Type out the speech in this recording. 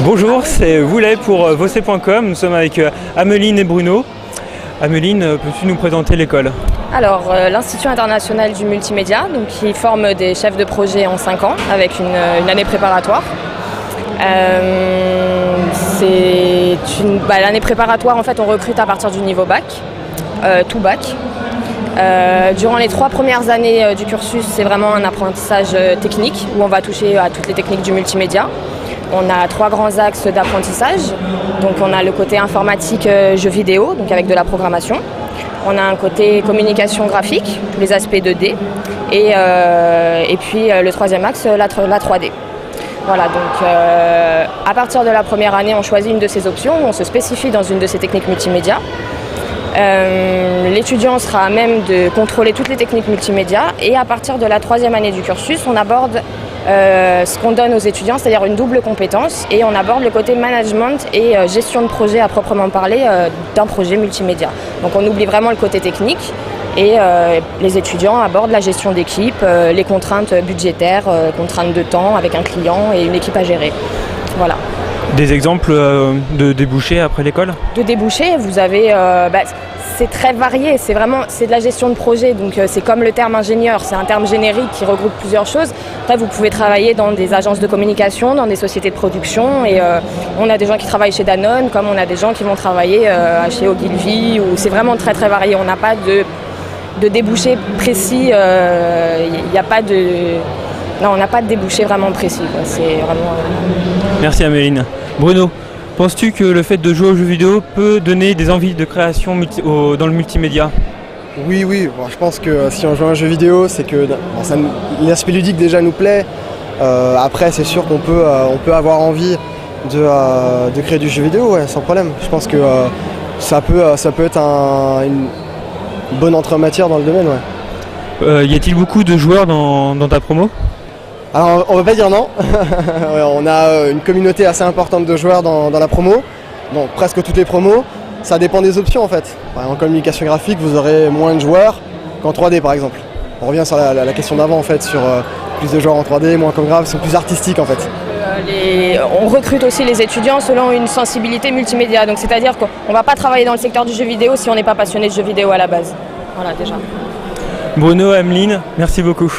Bonjour, c'est Voulet pour Voce.com. Nous sommes avec Ameline et Bruno. Ameline, peux-tu nous présenter l'école ? Alors, l'Institut international du multimédia, donc, qui forme des chefs de projet en 5 ans avec une année préparatoire. L'année préparatoire, en fait, on recrute à partir du niveau bac, tout bac. Durant les 3 premières années du cursus, c'est vraiment un apprentissage technique où on va toucher à toutes les techniques du multimédia. On a 3 grands axes d'apprentissage. Donc on a le côté informatique jeux vidéo, donc avec de la programmation. On a un côté communication graphique, tous les aspects 2D. Et puis le 3e axe, la 3D. Voilà, donc à partir de la première année, on choisit une de ces options, on se spécifie dans une de ces techniques multimédia. L'étudiant sera à même de contrôler toutes les techniques multimédia et à partir de la 3e année du cursus, on aborde ce qu'on donne aux étudiants, c'est-à-dire une double compétence et on aborde le côté management et gestion de projet à proprement parler d'un projet multimédia. Donc on oublie vraiment le côté technique et les étudiants abordent la gestion d'équipe, les contraintes budgétaires, contraintes de temps avec un client et une équipe à gérer. Voilà. Des exemples de débouchés après l'école ? De débouchés, vous avez... c'est très varié, c'est de la gestion de projet, donc c'est comme le terme ingénieur, c'est un terme générique qui regroupe plusieurs choses. Après, vous pouvez travailler dans des agences de communication, dans des sociétés de production, et on a des gens qui travaillent chez Danone, comme on a des gens qui vont travailler chez Ogilvy, où c'est vraiment très très varié. On n'a pas de débouché précis, on n'a pas de débouché vraiment précis, quoi. C'est vraiment... Merci Améline. Bruno, penses-tu que le fait de jouer aux jeux vidéo peut donner des envies de création dans le multimédia ? Oui, bon, je pense que si on joue à un jeu vidéo, c'est que l'aspect ludique déjà nous plaît. Après, c'est sûr qu'on peut avoir envie de créer du jeu vidéo, ouais, sans problème. Je pense que ça peut être une bonne entrée en matière dans le domaine. Ouais. Y a-t-il beaucoup de joueurs dans ta promo ? Alors, on ne va pas dire non. On a une communauté assez importante de joueurs dans la promo, donc presque toutes les promos. Ça dépend des options en fait. En communication graphique, vous aurez moins de joueurs qu'en 3D par exemple. On revient sur la question d'avant en fait, sur plus de joueurs en 3D, moins comme grave, ils sont plus artistiques en fait. On recrute aussi les étudiants selon une sensibilité multimédia. Donc c'est-à-dire qu'on ne va pas travailler dans le secteur du jeu vidéo si on n'est pas passionné de jeu vidéo à la base. Voilà déjà. Bruno, Ameline, merci beaucoup.